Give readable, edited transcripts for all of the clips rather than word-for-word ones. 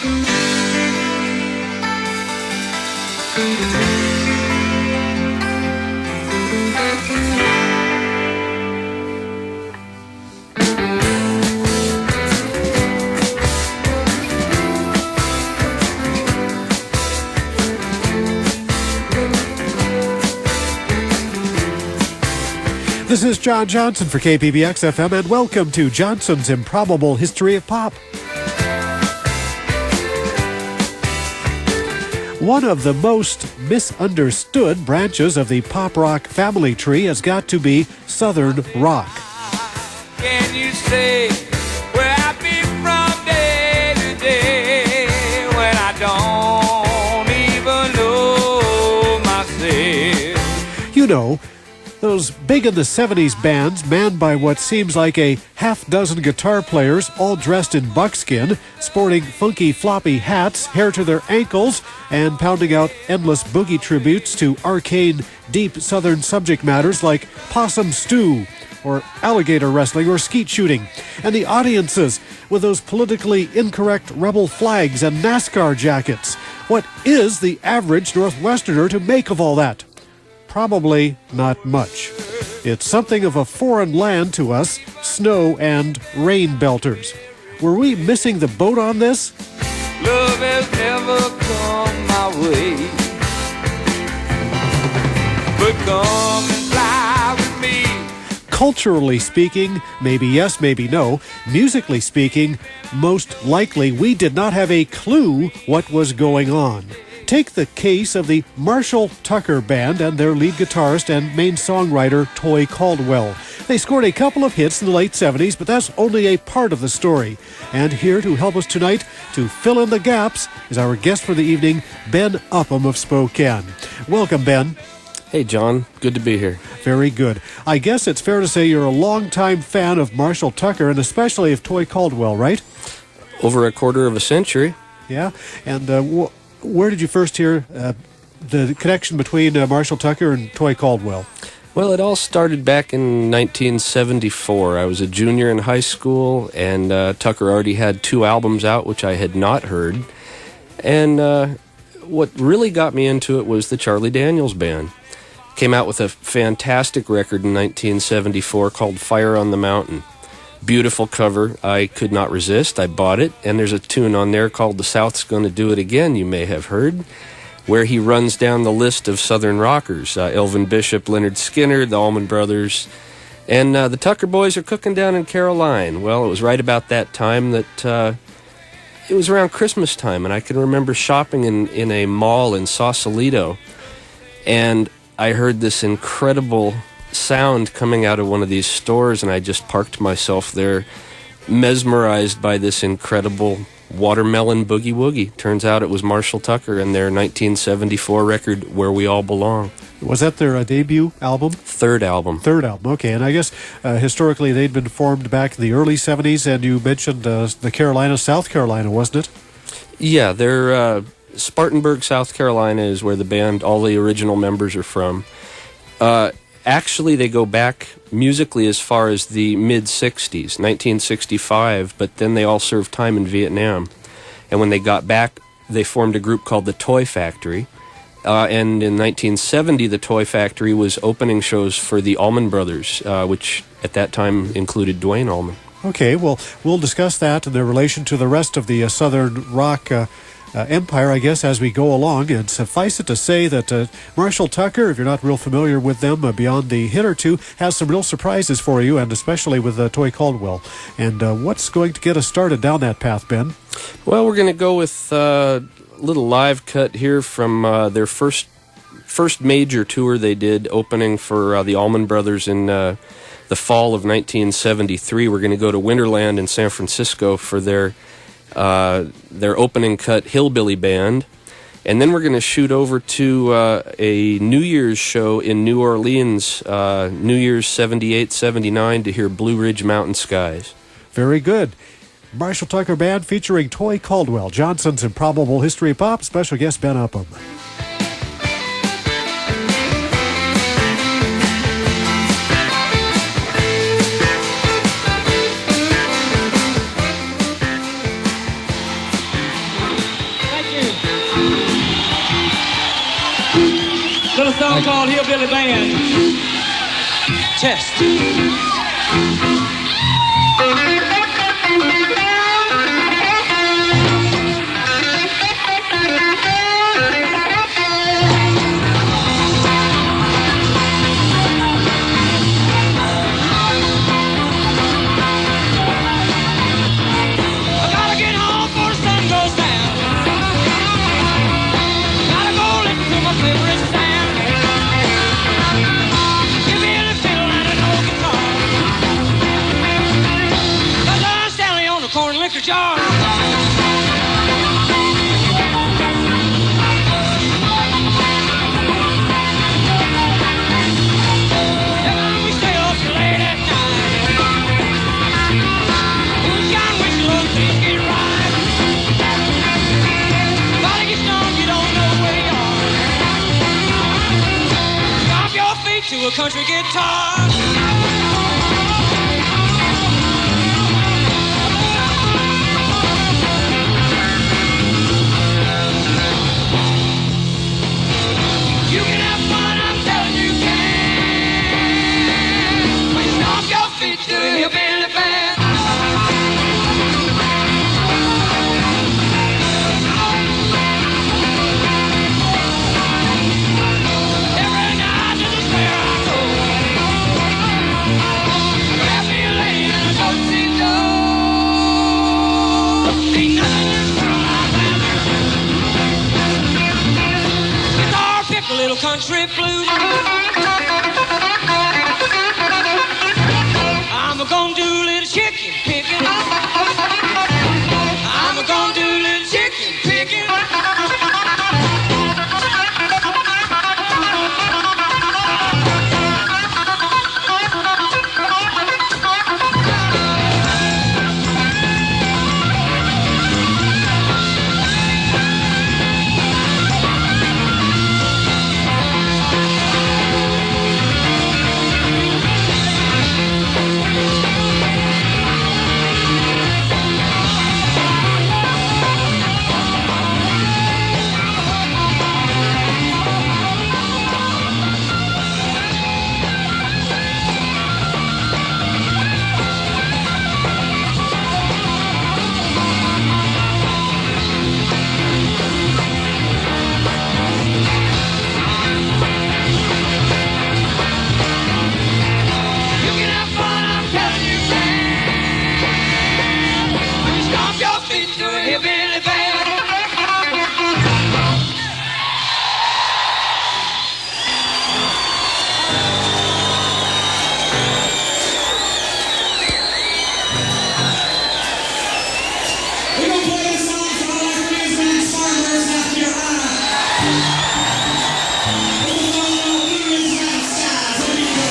This is John Johnson for KPBX FM, and welcome to Johnson's Improbable History of Pop. One of the most misunderstood branches of the pop rock family tree has got to be Southern rock. Can you say where I've been from day to day when I don't even know myself? You know, those big in the 70s bands manned by what seems like a half-dozen guitar players all dressed in buckskin, sporting funky floppy hats, hair to their ankles, and pounding out endless boogie tributes to arcane, deep Southern subject matters like possum stew, or alligator wrestling, or skeet shooting. And the audiences with those politically incorrect rebel flags and NASCAR jackets. What is the average Northwesterner to make of all that? Probably not much. It's something of a foreign land to us, snow and rain belters. Were we missing the boat on this? Love has never come my way, but come and fly with me. Culturally speaking, maybe yes, maybe no. Musically speaking, most likely we did not have a clue what was going on. Take the case of the Marshall Tucker Band and their lead guitarist and main songwriter, Toy Caldwell. They scored a couple of hits in the late 70s, but that's only a part of the story. And here to help us tonight to fill in the gaps is our guest for the evening, Ben Upham of Spokane. Welcome, Ben. Hey, John. Good to be here. Very good. I guess it's fair to say you're a longtime fan of Marshall Tucker and especially of Toy Caldwell, right? Over a quarter of a century. Yeah. And where did you first hear the connection between Marshall Tucker and Toy Caldwell? Well, it all started back in 1974. I was a junior in high school, and Tucker already had 2 albums out, which I had not heard. And what really got me into it was the Charlie Daniels Band. Came out with a fantastic record in 1974 called Fire on the Mountain. Beautiful cover. I could not resist. I bought it, and there's a tune on there called The South's Gonna Do It Again, you may have heard, where he runs down the list of Southern rockers, Elvin Bishop, Leonard Skinner, the Allman Brothers, and the Tucker Boys are cooking down in Caroline. Well, it was right about that time that it was around Christmas time, and I can remember shopping in a mall in Sausalito, and I heard this incredible sound coming out of one of these stores, and I just parked myself there, mesmerized by this incredible watermelon boogie woogie. Turns out it was Marshall Tucker and their 1974 record, Where We All Belong. Was that their debut album? Third album. Third album, okay. And I guess historically they'd been formed back in the early 70s, and you mentioned the Carolina, South Carolina, wasn't it? Yeah, they're Spartanburg, South Carolina is where the band, all the original members are from. Actually, they go back musically as far as the mid-60s, 1965, but then they all served time in Vietnam. And when they got back, they formed a group called the Toy Factory. And in 1970, the Toy Factory was opening shows for the Allman Brothers, which at that time included Duane Allman. Okay, well, we'll discuss that and their relation to the rest of the Southern rock empire, I guess, as we go along. And suffice it to say that Marshall Tucker, if you're not real familiar with them beyond the hit or two, has some real surprises for you, and especially with Toy Caldwell. And what's going to get us started down that path, Ben? Well, we're going to go with a little live cut here from their first major tour they did, opening for the Allman Brothers in the fall of 1973. We're going to go to Winterland in San Francisco for their opening cut, Hillbilly Band. And then we're going to shoot over to a New Year's show in New Orleans, New Year's 78-79, to hear Blue Ridge Mountain Skies. Very good. Marshall Tucker Band featuring Toy Caldwell, Johnson's Improbable History of Pop, special guest Ben Upham. a song called Hillbilly Band. Test. Jar. We stay up till late at night. Moonshine, whistle, those things get right. Body gets numb, you don't know where you are. Drop your feet to a country guitar. You can have fun, I'm telling you can. When you stomp your feet to the hillbilly band. Every night to the fair I go. Grab me a lady and a do-si-do. Ain't nothing in this world I'd rather. Guitar pick a little country blues. I'm gonna do a little chicken picking. I'm gonna do a little chicken picking. You can have fun, I'm telling you can. When you stomp your feet to a hillbilly band. We're gonna play this song for all our friends in Farmers, South Carolina. This is all about Blue Ridge Mountain Skies. Let me go.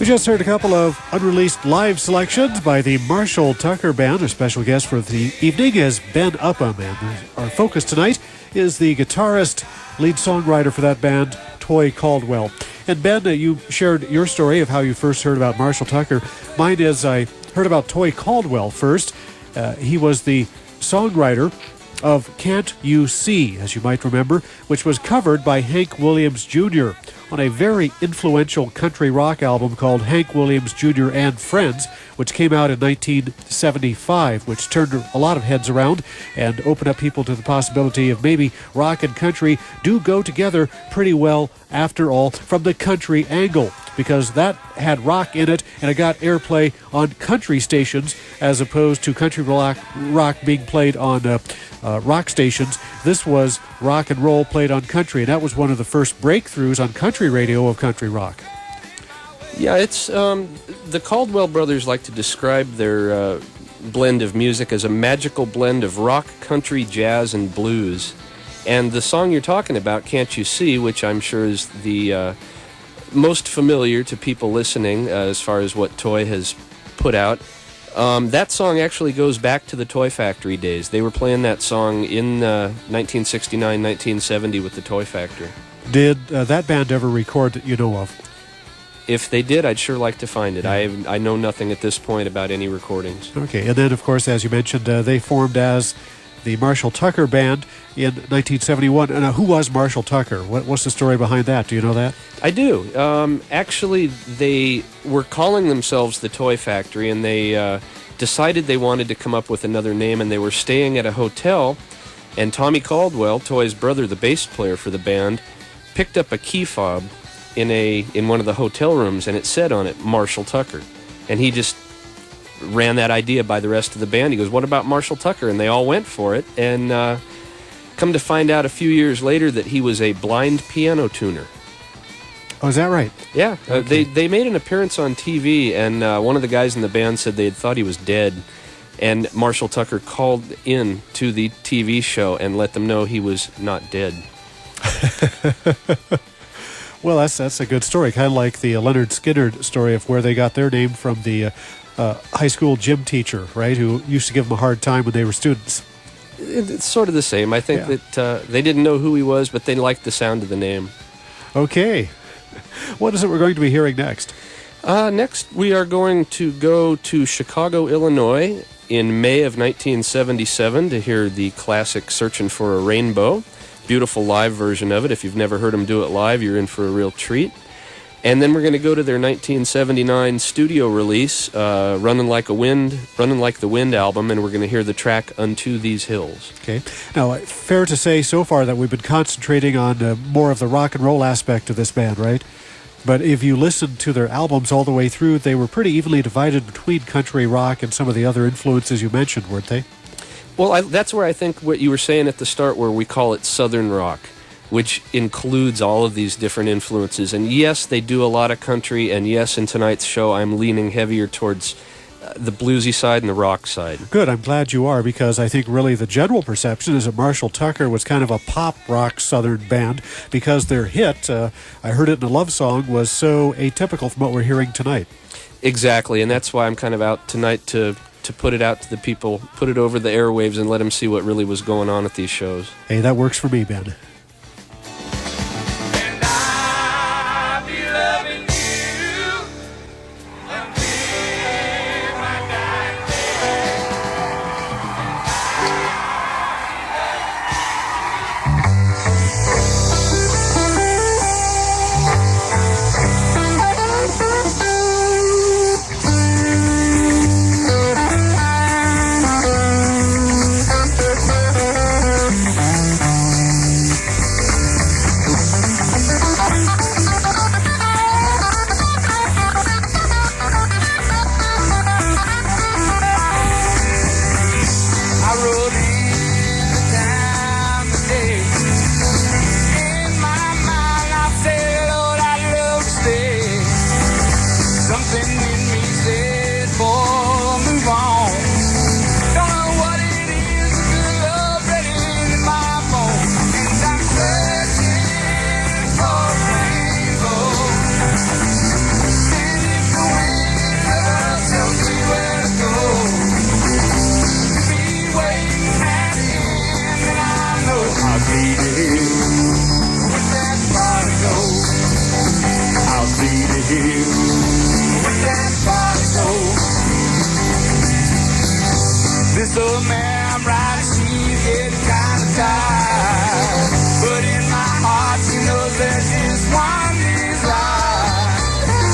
We just heard a couple of unreleased live selections by the Marshall Tucker Band. Our special guest for the evening is Ben Upham, and our focus tonight is the guitarist, lead songwriter for that band, Toy Caldwell. And Ben, you shared your story of how you first heard about Marshall Tucker. Mine is I heard about Toy Caldwell first. He was the songwriter of Can't You See, as you might remember, which was covered by Hank Williams Jr. on a very influential country rock album called Hank Williams Jr. and Friends, which came out in 1975, which turned a lot of heads around and opened up people to the possibility of maybe rock and country do go together pretty well after all from the country angle, because that had rock in it and it got airplay on country stations as opposed to country rock being played on rock stations. This was rock and roll played on country, and that was one of the first breakthroughs on country radio of country rock. Yeah, it's the Caldwell brothers like to describe their blend of music as a magical blend of rock, country, jazz, and blues. And the song you're talking about, Can't You See, which I'm sure is the most familiar to people listening as far as what Toy has put out, that song actually goes back to the Toy Factory days. They were playing that song in 1969, 1970 with the Toy Factory. Did that band ever record that you know of? If they did, I'd sure like to find it. I know nothing at this point about any recordings. Okay, and then, of course, as you mentioned, they formed as the Marshall Tucker Band in 1971. And who was Marshall Tucker? What's the story behind that? Do you know that? I do. Actually, they were calling themselves the Toy Factory, and they decided they wanted to come up with another name, and they were staying at a hotel, and Tommy Caldwell, Toy's brother, the bass player for the band, picked up a key fob in one of the hotel rooms, and it said on it, Marshall Tucker. And he just ran that idea by the rest of the band. He goes, what about Marshall Tucker? And they all went for it, and come to find out a few years later that he was a blind piano tuner. Oh, is that right? Yeah. Okay. They made an appearance on TV, and one of the guys in the band said they had thought he was dead, and Marshall Tucker called in to the TV show and let them know he was not dead. Well, that's a good story. Kind of like the Leonard Skinner story of where they got their name from the high school gym teacher, right, who used to give them a hard time when they were students. It's sort of the same. I think that they didn't know who he was, but they liked the sound of the name. Okay. What is it we're going to be hearing next? Next, we are going to go to Chicago, Illinois in May of 1977 to hear the classic Searching for a Rainbow. Beautiful live version of it. If you've never heard them do it live, you're in for a real treat. And then we're going to go to their 1979 studio release, Running Like the Wind album, and we're going to hear the track Unto These Hills. Okay. Now, fair to say so far that we've been concentrating on more of the rock and roll aspect of this band, right? But if you listen to their albums all the way through, they were pretty evenly divided between country rock and some of the other influences you mentioned, weren't they? Well, that's where I think what you were saying at the start, where we call it Southern rock, which includes all of these different influences. And yes, they do a lot of country, and yes, in tonight's show, I'm leaning heavier towards the bluesy side and the rock side. Good, I'm glad you are, because I think really the general perception is that Marshall Tucker was kind of a pop rock Southern band, because their hit, I Heard It in a Love Song, was so atypical from what we're hearing tonight. Exactly, and that's why I'm kind of out tonight to put it out to the people, put it over the airwaves and let them see what really was going on at these shows. Hey, that works for me, Ben. And I'll be loving you until my dying day. one is life.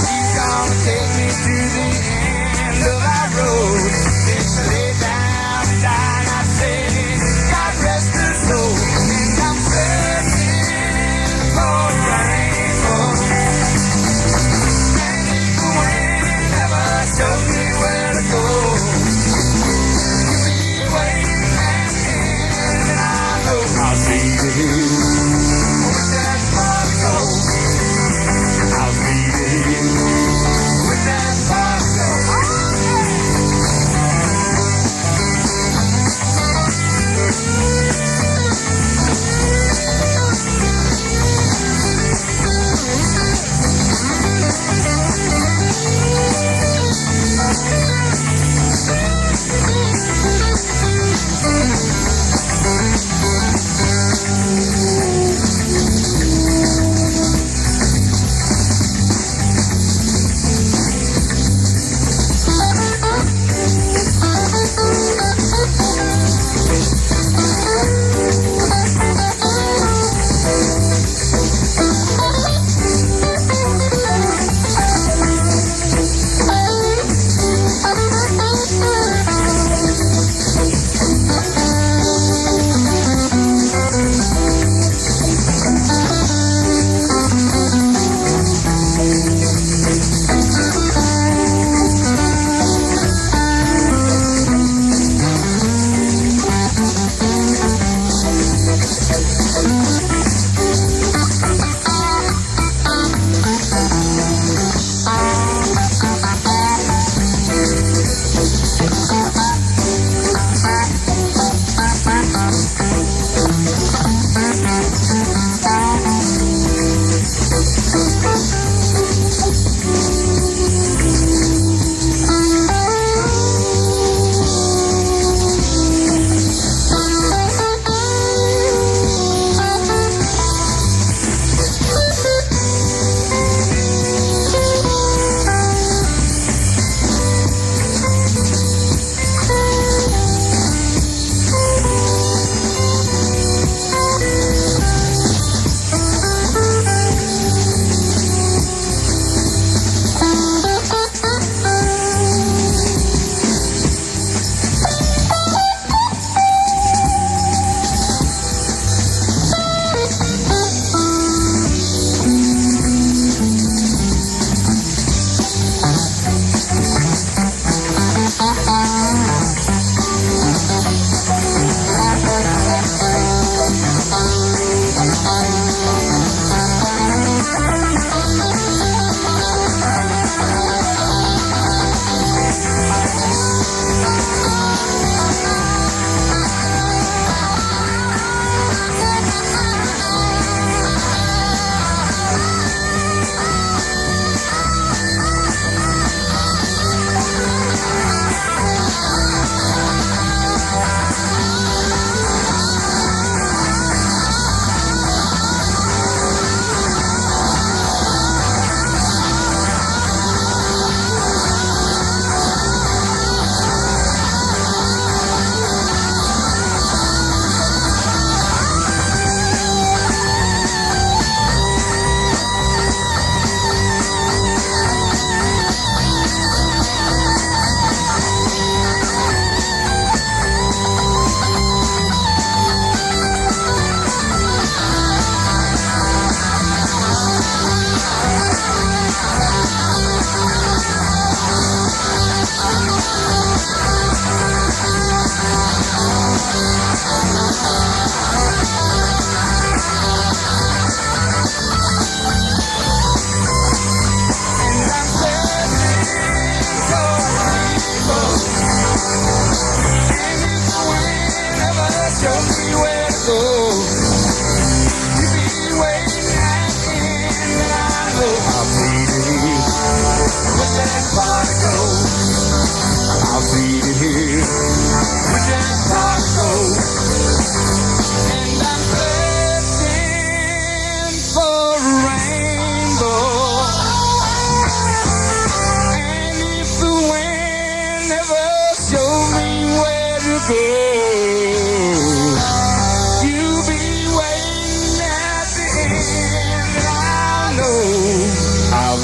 He's gonna take me to the end of our road. It's a lay down and die, I say, God rest her soul. And I'm searching for a rainbow. And if the wind never shows me where to go, you'll be waiting at the end, and I know I'll see you with that spark soul.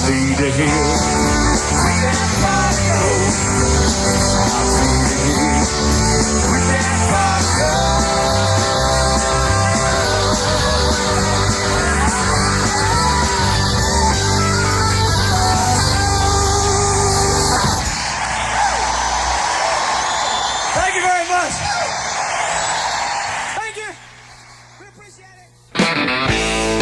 lead ahead. With that fire road, I'll lead ahead. With that fire Thank you very much. Thank you. We appreciate it.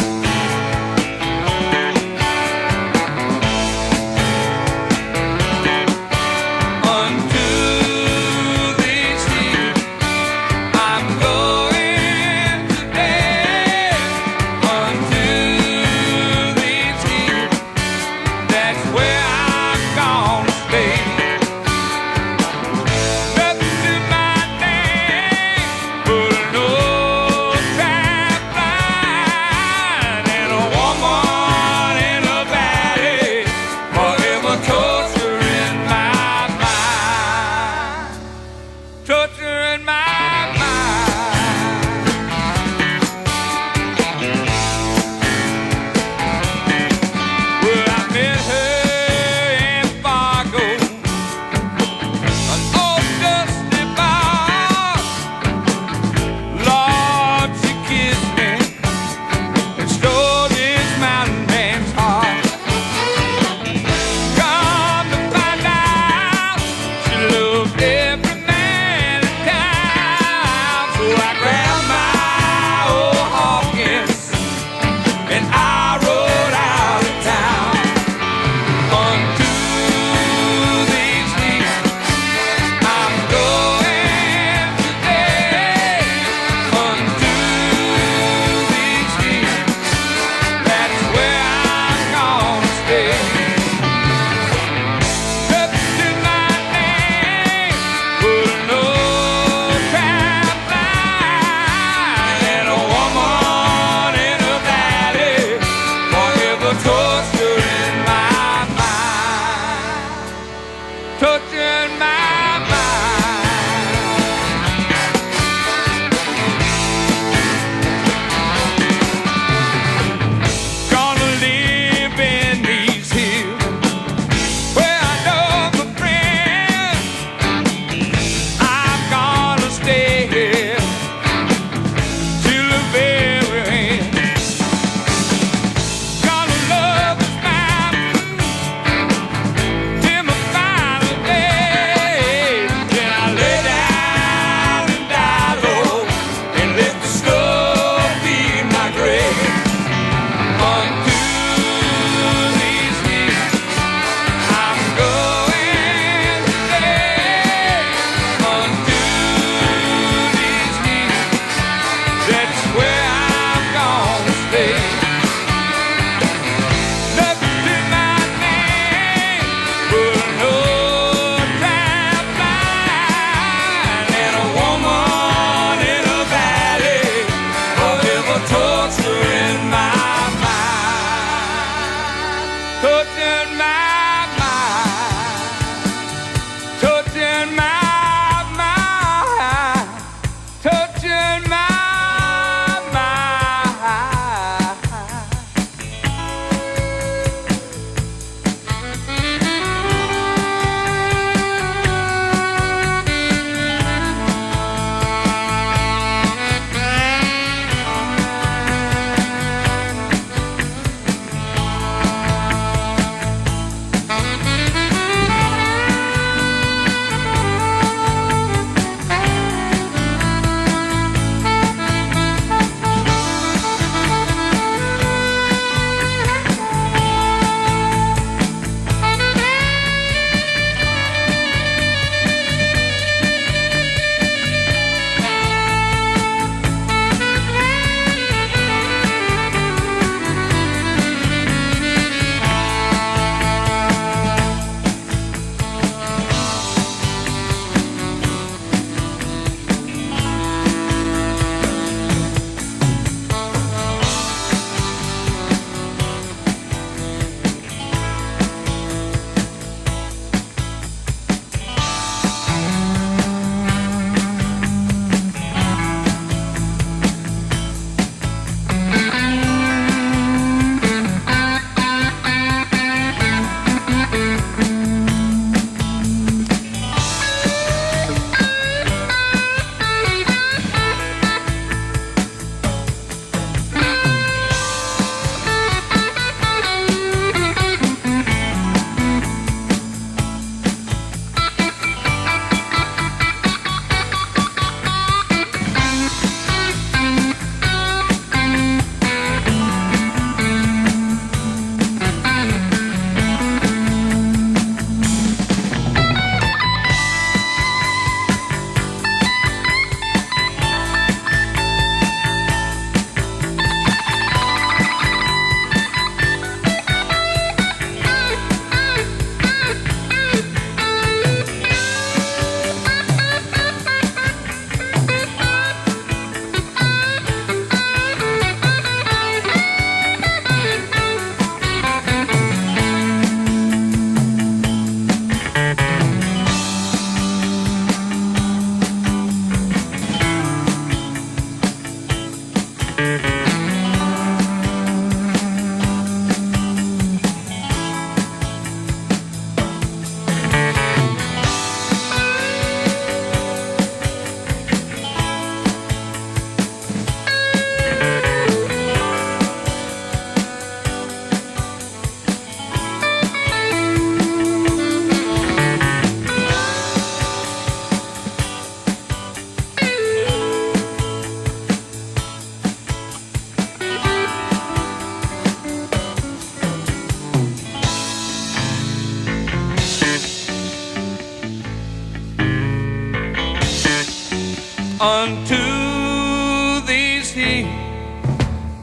unto these hills.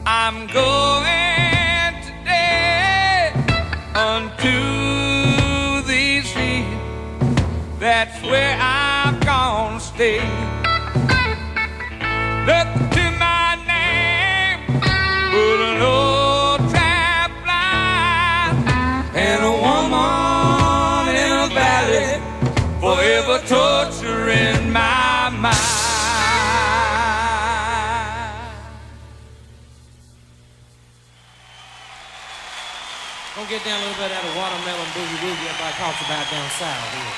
I'm going today unto these hills. That's where I'm gonna stay. Look to my name, put an old trap line, and a woman in a valley forever torturing my mind. Gonna get down a little bit of that watermelon boogie woogie everybody talks about down south here.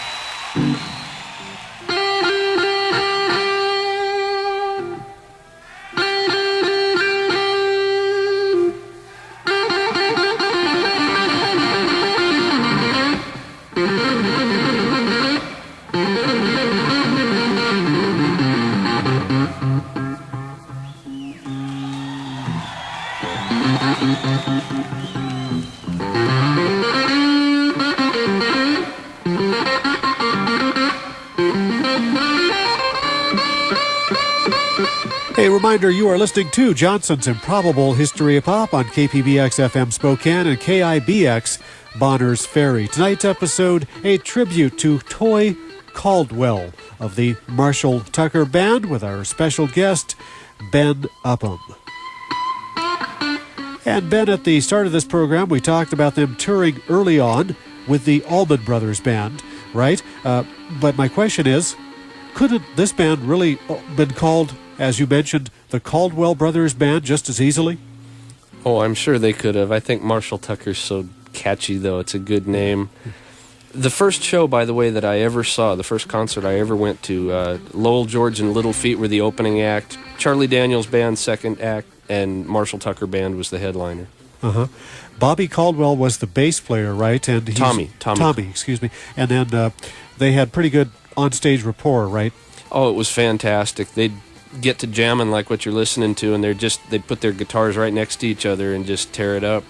A reminder, you are listening to Johnson's Improbable History of Pop on KPBX FM Spokane and KIBX Bonners Ferry. Tonight's episode, a tribute to Toy Caldwell of the Marshall Tucker Band with our special guest, Ben Upham. And Ben, at the start of this program, we talked about them touring early on with the Allman Brothers Band, right? But my question is, couldn't this band really been called, as you mentioned, the Caldwell Brothers Band just as easily? Oh, I'm sure they could have. I think Marshall Tucker's so catchy, though. It's a good name. The first show, by the way, that I ever saw, the first concert I ever went to, Lowell George and Little Feat were the opening act, Charlie Daniels Band second act, and Marshall Tucker Band was the headliner. Uh-huh. Bobby Caldwell was the bass player, right? And he's, Tommy, excuse me. And then they had pretty good on-stage rapport, right? Oh, it was fantastic. They'd get to jamming like what you're listening to, and they'd put their guitars right next to each other and just tear it up.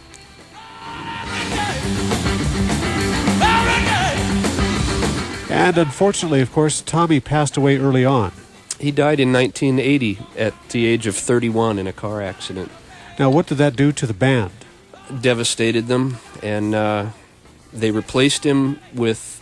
And unfortunately, of course, Tommy passed away early on. He died in 1980 at the age of 31 in a car accident. Now, what did that do to the band? Devastated them, and they replaced him with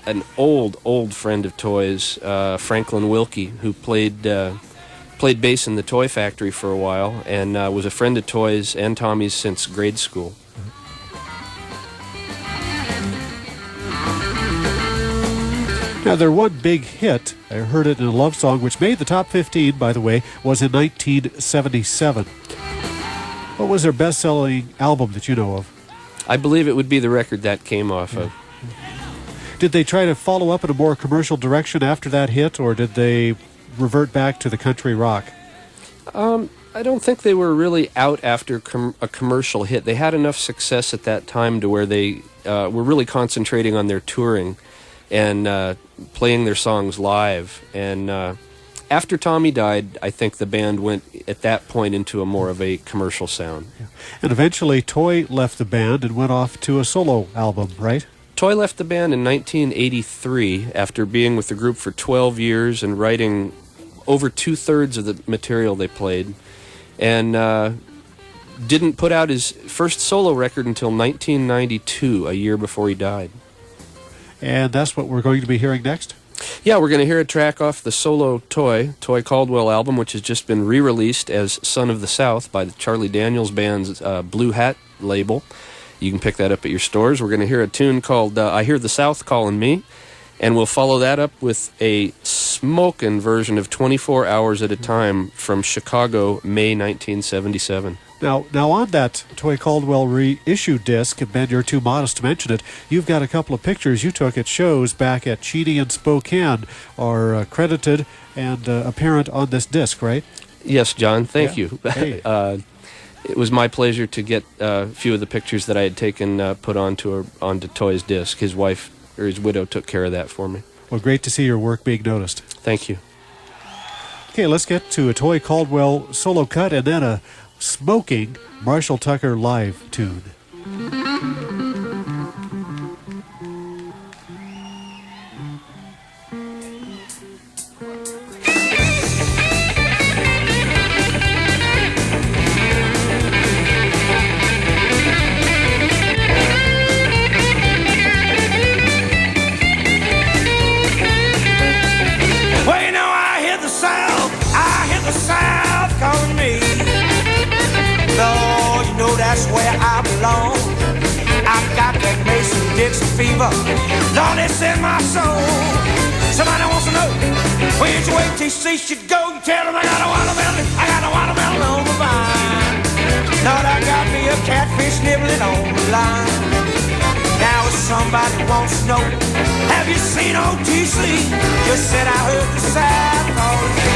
an old friend of Toy's, Franklin Wilkie, who played bass in the Toy Factory for a while and was a friend of Toy's and Tommy's since grade school. Now, their one big hit, I heard it in a love song, which made the top 15, by the way, was in 1977. What was their best-selling album that you know of? I believe it would be the record that came off of. Did they try to follow up in a more commercial direction after that hit, or did they revert back to the country rock? I don't think they were really out after a commercial hit. They had enough success at that time to where they were really concentrating on their touring and playing their songs live. And after Tommy died, I think the band went at that point into a more of a commercial sound. Yeah. And eventually Toy left the band and went off to a solo album, right? Toy left the band in 1983 after being with the group for 12 years and writing over 2/3 of the material they played, and didn't put out his first solo record until 1992, a year before he died. And that's what we're going to be hearing next? Yeah, we're going to hear a track off the solo Toy Caldwell album, which has just been re-released as Son of the South by the Charlie Daniels Band's Blue Hat label. You can pick that up at your stores. We're going to hear a tune called I Hear the South Calling Me, and we'll follow that up with a smokin' version of 24 Hours at a Time from Chicago, May 1977. Now on that Toy Caldwell reissue disc, and Ben, you're too modest to mention it, you've got a couple of pictures you took at shows back at Cheney and Spokane are credited and apparent on this disc, right? Yes, John, thank you. Hey. It was my pleasure to get a few of the pictures that I had taken put onto Toy's disc. His wife, or his widow, took care of that for me. Well, great to see your work being noticed. Thank you. Okay, let's get to a Toy Caldwell solo cut and then a smoking Marshall Tucker live tune. I belong. I've got that Mason-Dixon fever, Lord, it's in my soul. Somebody wants to know which way TC should go. Tell them I got a watermelon on the vine. Lord, I got me a catfish nibbling on the line. Now if somebody wants to know, have you seen OTC? Just said I heard the South calling.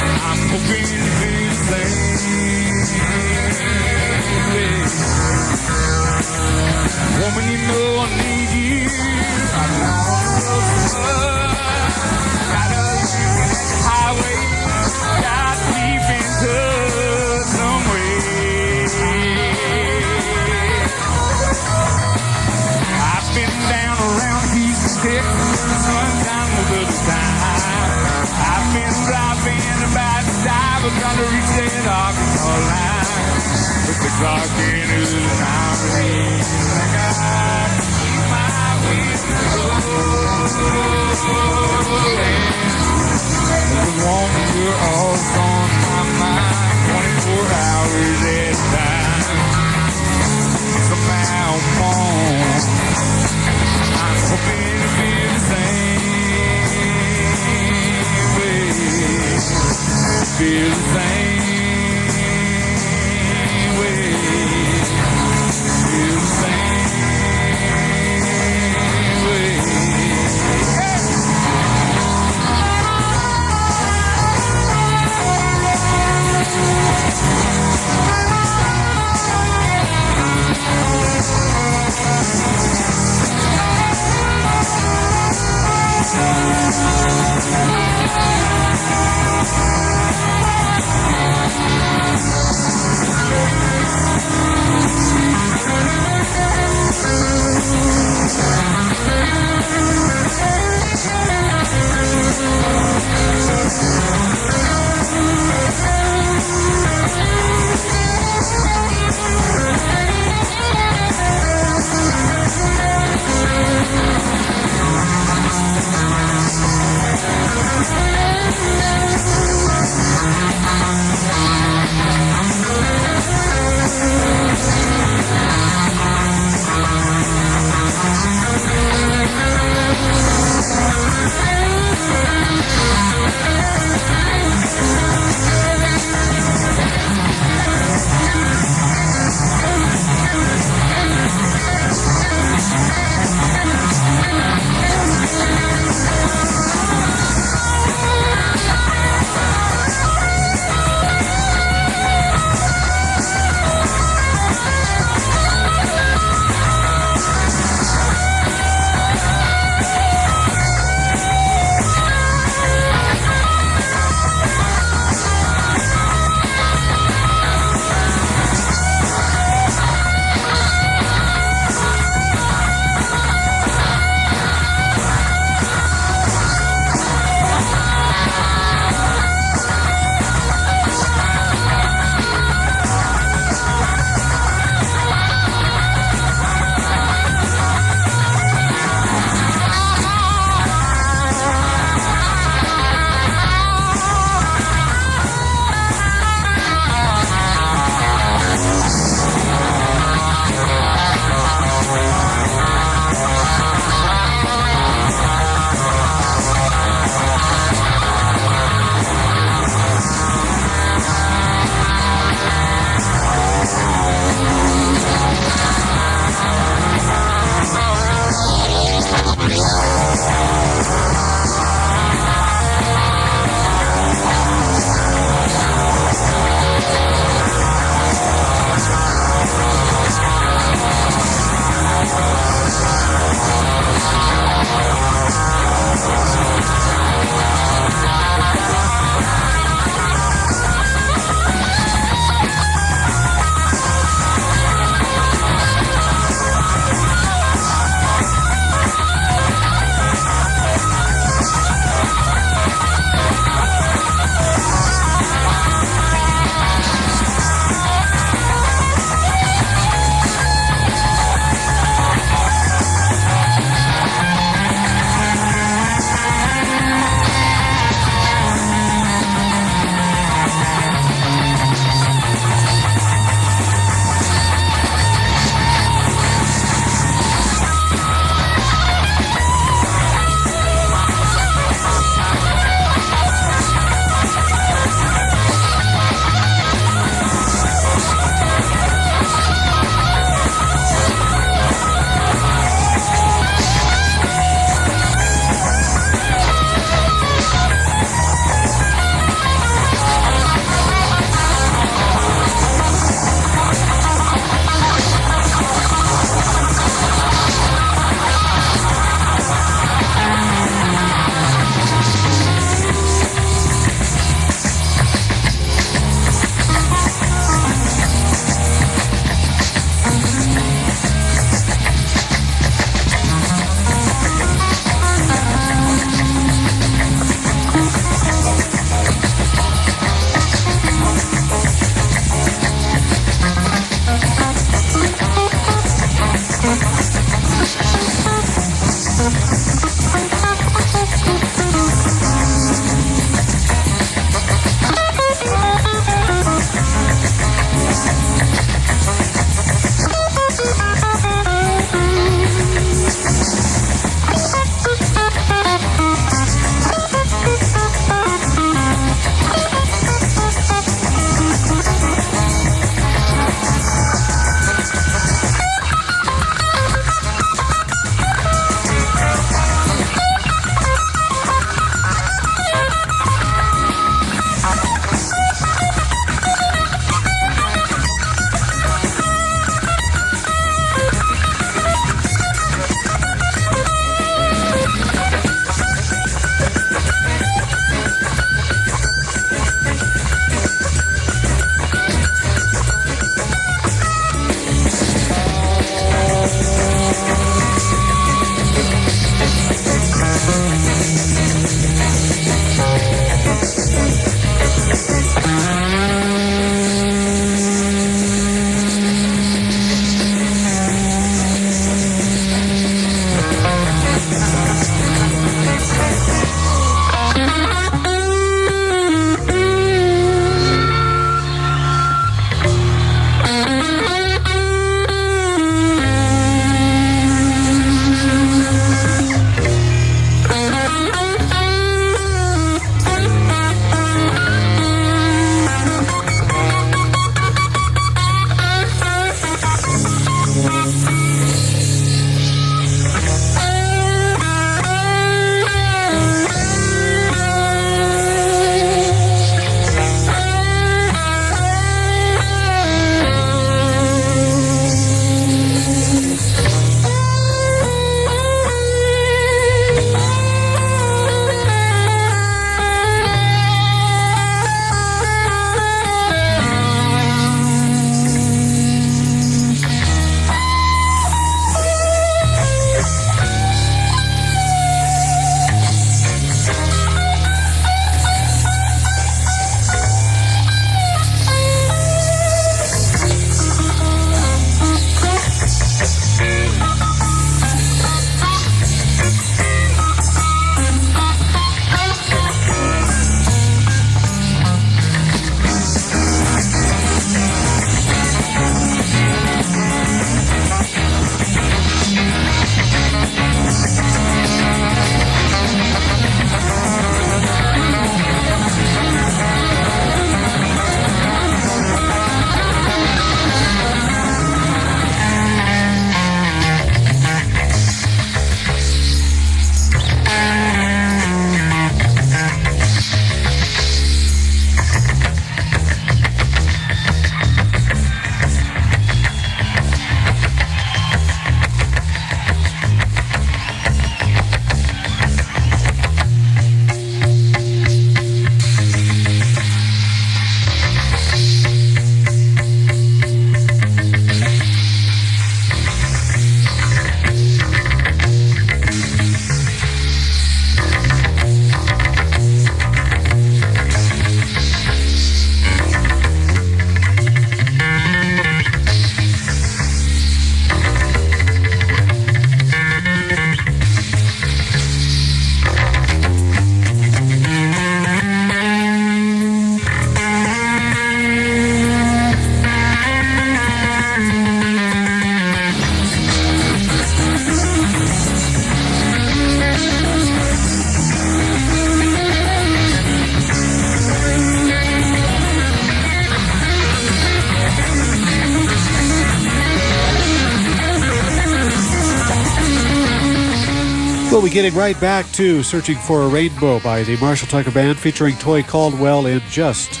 We'll be getting right back to Searching for a Rainbow by the Marshall Tucker Band, featuring Toy Caldwell in just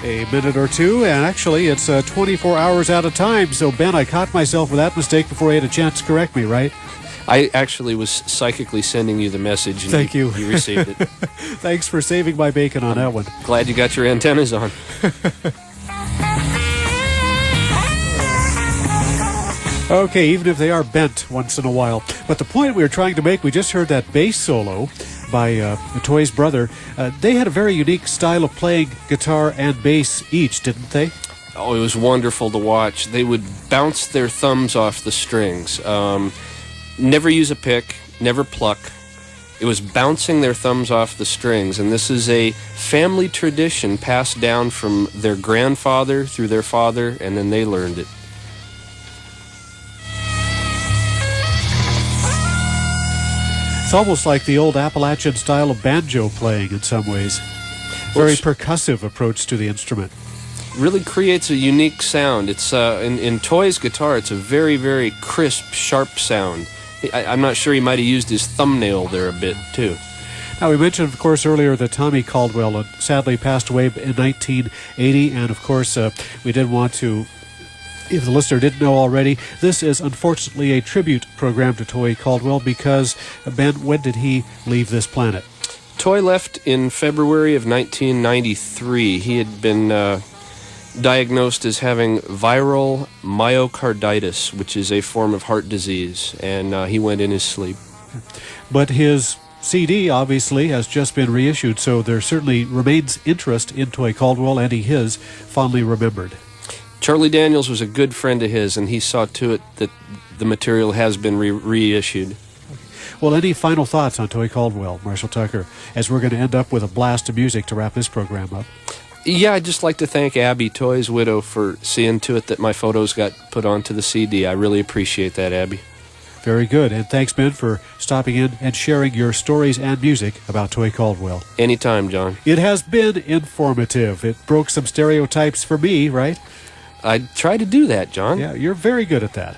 a minute or two. And actually, it's 24 hours out of time. So, Ben, I caught myself with that mistake before you had a chance to correct me, right? I actually was psychically sending you the message. And Thank you. You received it. Thanks for saving my bacon on that one. Glad you got your antennas on. Okay, even if they are bent once in a while. But the point we were trying to make, we just heard that bass solo by the Toy's brother. They had a very unique style of playing guitar and bass each, didn't they? Oh, it was wonderful to watch. They would bounce their thumbs off the strings. Never use a pick, never pluck. It was bouncing their thumbs off the strings, and this is a family tradition passed down from their grandfather through their father, and then they learned it. It's almost like the old Appalachian style of banjo playing in some ways. Very percussive approach to the instrument. Really creates a unique sound. It's in Toy's guitar, it's a very, very crisp, sharp sound. I'm not sure, he might have used his thumbnail there a bit, too. Now, we mentioned, of course, earlier that Tommy Caldwell sadly passed away in 1980, and, of course, we did want to, if the listener didn't know already, this is unfortunately a tribute program to Toy Caldwell because, Ben, when did he leave this planet? Toy left in February of 1993. He had been diagnosed as having viral myocarditis, which is a form of heart disease, and he went in his sleep. But his CD obviously has just been reissued, so there certainly remains interest in Toy Caldwell, and he is fondly remembered. Charlie Daniels was a good friend of his, and he saw to it that the material has been reissued. Well, any final thoughts on Toy Caldwell, Marshall Tucker, as we're going to end up with a blast of music to wrap this program up? Yeah, I'd just like to thank Abby, Toy's widow, for seeing to it that my photos got put onto the CD. I really appreciate that, Abby. Very good. And thanks, Ben, for stopping in and sharing your stories and music about Toy Caldwell. Anytime, John. It has been informative. It broke some stereotypes for me, right? I try to do that, John. Yeah, you're very good at that.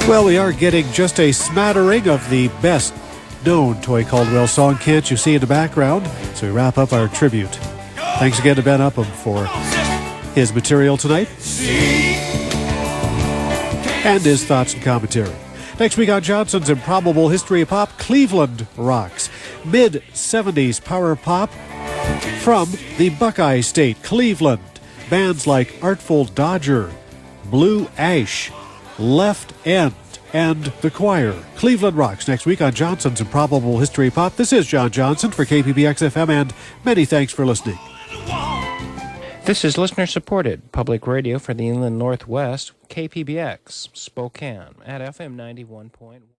Well, we are getting just a smattering of the best known Toy Caldwell song, Can't You See, in the background. So we wrap up our tribute. Thanks again to Ben Upham for his material tonight and his thoughts and commentary. Next week on Johnson's Improbable History of Pop, Cleveland rocks. Mid-70s power pop from the Buckeye State, Cleveland. Bands like Artful Dodger, Blue Ash, Left End, and The Choir. Cleveland rocks next week on Johnson's Improbable History of Pop. This is John Johnson for KPBX FM, and many thanks for listening. This is listener-supported public radio for the Inland Northwest, KPBX, Spokane, at FM 91.1.